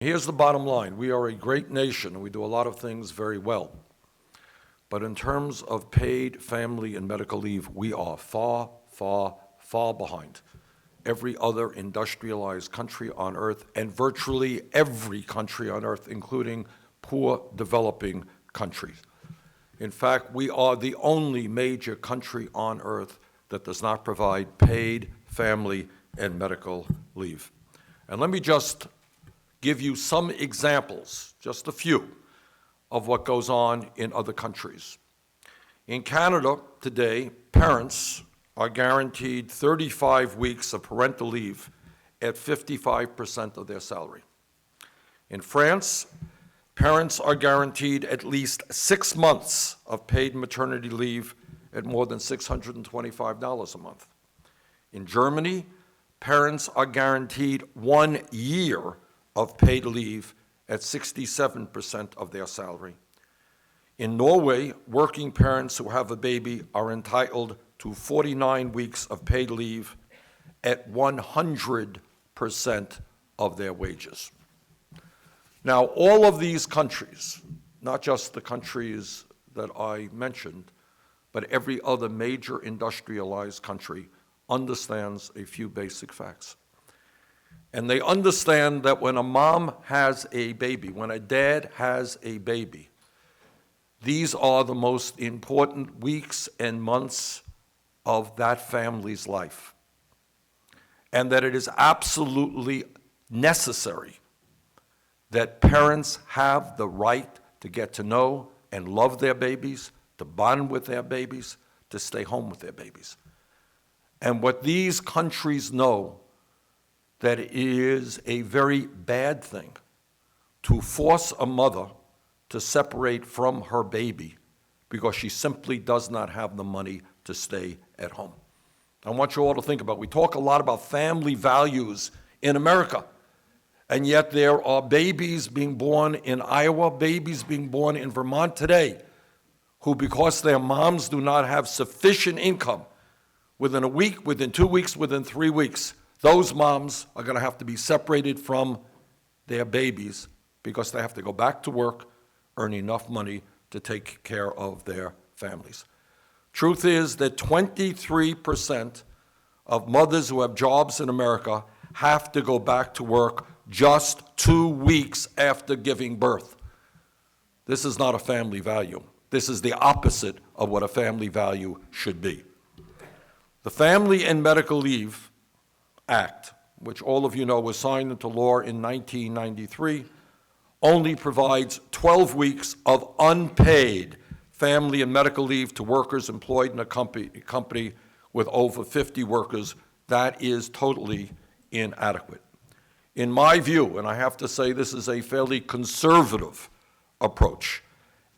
Here's the bottom line. We are a great nation, and we do a lot of things very well. But in terms of paid family and medical leave, we are far, far, far behind every other industrialized country on earth, and virtually every country on earth, including poor developing countries. In fact, we are the only major country on earth that does not provide paid family and medical leave. And let me just give you some examples, just a few, of what goes on in other countries. In Canada today, parents are guaranteed 35 weeks of parental leave at 55% of their salary. In France, parents are guaranteed at least 6 months of paid maternity leave at more than $625 a month. In Germany, parents are guaranteed 1 year of paid leave at 67% of their salary. In Norway, working parents who have a baby are entitled to 49 weeks of paid leave at 100% of their wages. Now, all of these countries, not just the countries that I mentioned, but every other major industrialized country understands a few basic facts. And they understand that when a mom has a baby, when a dad has a baby, these are the most important weeks and months of that family's life. And that it is absolutely necessary that parents have the right to get to know and love their babies, to bond with their babies, to stay home with their babies. And what these countries know, that it is a very bad thing to force a mother to separate from her baby because she simply does not have the money to stay at home. I want you all to think about, we talk a lot about family values in America, and yet there are babies being born in Iowa, babies being born in Vermont today, who, because their moms do not have sufficient income, within a week, within 2 weeks, within 3 weeks, those moms are going to have to be separated from their babies because they have to go back to work, earn enough money to take care of their families. Truth is that 23% of mothers who have jobs in America have to go back to work just 2 weeks after giving birth. This is not a family value. This is the opposite of what a family value should be. The Family and Medical Leave Act, which all of you know was signed into law in 1993, only provides 12 weeks of unpaid family and medical leave to workers employed in a company with over 50 workers. That is totally inadequate. In my view, and I have to say this is a fairly conservative approach,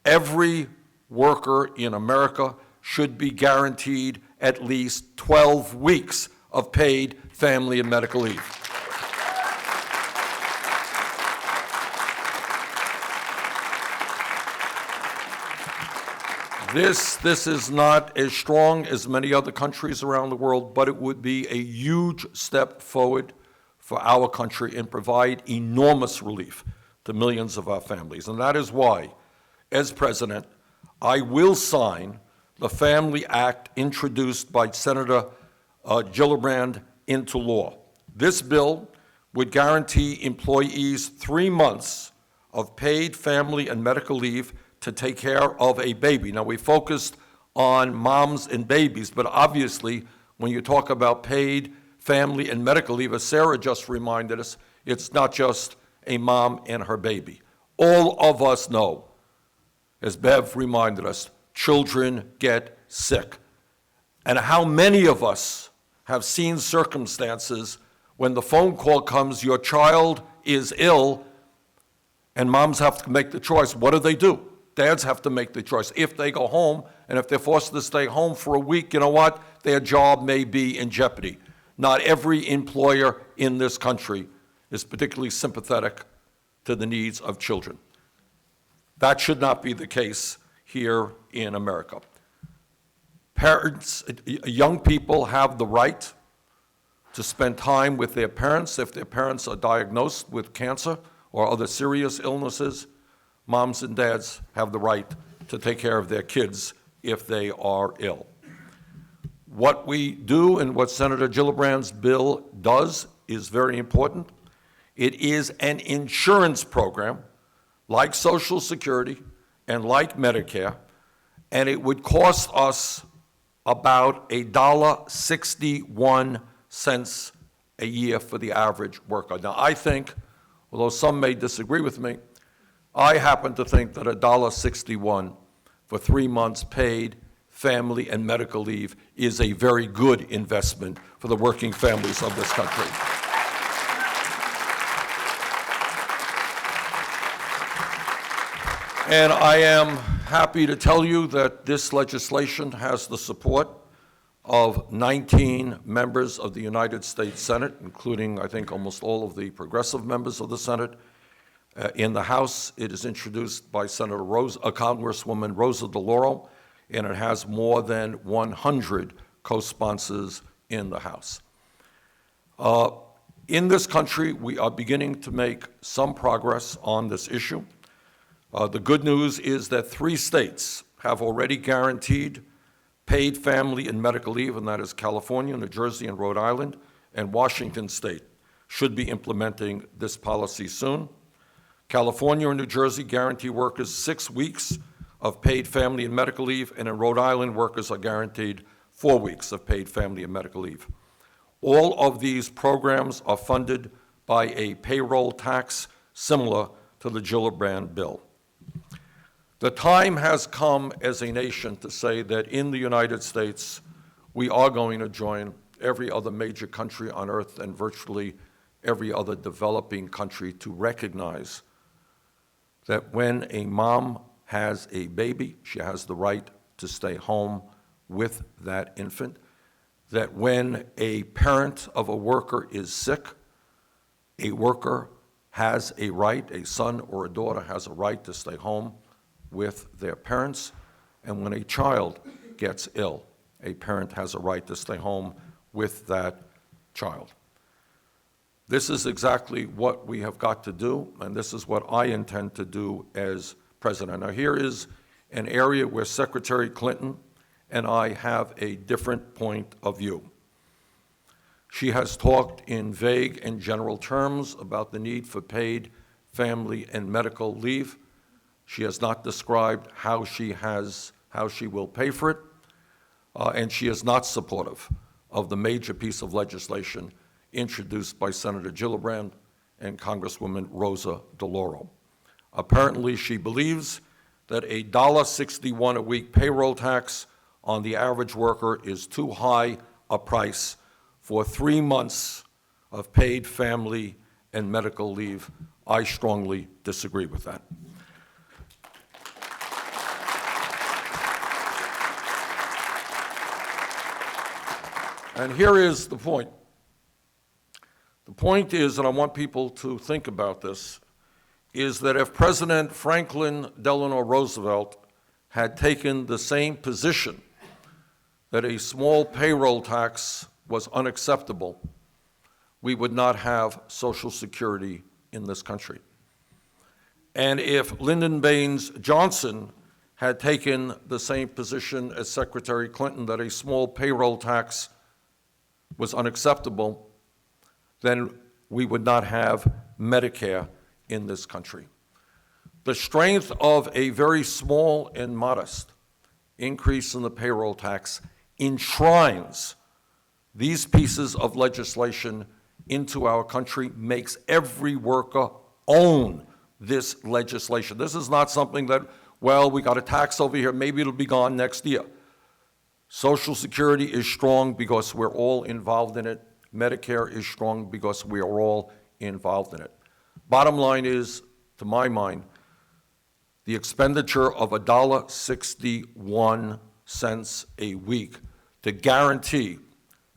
every worker in America should be guaranteed at least 12 weeks of paid family and medical leave. This is not as strong as many other countries around the world, but it would be a huge step forward for our country and provide enormous relief to millions of our families. And that is why, as president, I will sign the Family Act introduced by Senator Gillibrand into law. This bill would guarantee employees 3 months of paid family and medical leave to take care of a baby. Now, we focused on moms and babies, but obviously, when you talk about paid family and medical leave, as Sarah just reminded us, it's not just a mom and her baby. All of us know, as Bev reminded us, children get sick. And how many of us have seen circumstances when the phone call comes, your child is ill, and moms have to make the choice. What do? Dads have to make the choice. If they go home, and if they're forced to stay home for a week, you know what? Their job may be in jeopardy. Not every employer in this country is particularly sympathetic to the needs of children. That should not be the case here in America. Parents, young people have the right to spend time with their parents if their parents are diagnosed with cancer or other serious illnesses, moms and dads have the right to take care of their kids if they are ill. What we do and what Senator Gillibrand's bill does is very important. It is an insurance program like Social Security and like Medicare, and it would cost us about $1.61 a year for the average worker. Now, I think, although some may disagree with me, I happen to think that $1.61 for 3 months paid family and medical leave is a very good investment for the working families of this country. And I am happy to tell you that this legislation has the support of 19 members of the United States Senate, including, I think, almost all of the progressive members of the Senate. In the House, it is introduced by Congresswoman Rosa DeLauro, and it has more than 100 co-sponsors in the House. In this country, we are beginning to make some progress on this issue. The good news is that 3 states have already guaranteed paid family and medical leave, and that is California, New Jersey, and Rhode Island, and Washington State should be implementing this policy soon. California and New Jersey guarantee workers 6 weeks of paid family and medical leave, and in Rhode Island, workers are guaranteed 4 weeks of paid family and medical leave. All of these programs are funded by a payroll tax similar to the Gillibrand bill. The time has come as a nation to say that in the United States, we are going to join every other major country on earth and virtually every other developing country to recognize that when a mom has a baby, she has the right to stay home with that infant, that when a parent of a worker is sick, a worker has a right, a son or a daughter has a right to stay home with their parents, and when a child gets ill, a parent has a right to stay home with that child. This is exactly what we have got to do, and this is what I intend to do as president. Now, here is an area where Secretary Clinton and I have a different point of view. She has talked in vague and general terms about the need for paid family and medical leave. She has not described how she will pay for it, and she is not supportive of the major piece of legislation introduced by Senator Gillibrand and Congresswoman Rosa DeLauro. Apparently, she believes that a $1.61 a week payroll tax on the average worker is too high a price for 3 months of paid family and medical leave. I strongly disagree with that. And here is the point. The point is, and I want people to think about this, is that if President Franklin Delano Roosevelt had taken the same position that a small payroll tax was unacceptable, we would not have Social Security in this country. And if Lyndon Baines Johnson had taken the same position as Secretary Clinton that a small payroll tax was unacceptable, then we would not have Medicare in this country. The strength of a very small and modest increase in the payroll tax enshrines these pieces of legislation into our country, makes every worker own this legislation. This is not something that, well, we got a tax over here, maybe it'll be gone next year. Social Security is strong because we're all involved in it. Medicare is strong because we are all involved in it. Bottom line is, to my mind, the expenditure of $1.61 a week to guarantee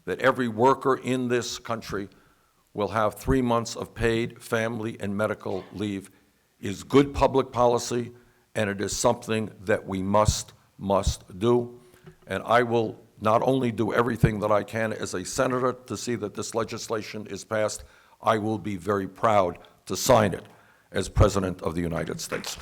that every worker in this country will have 3 months of paid family and medical leave is good public policy, and it is something that we must do. And I will not only do everything that I can as a senator to see that this legislation is passed, I will be very proud to sign it as President of the United States.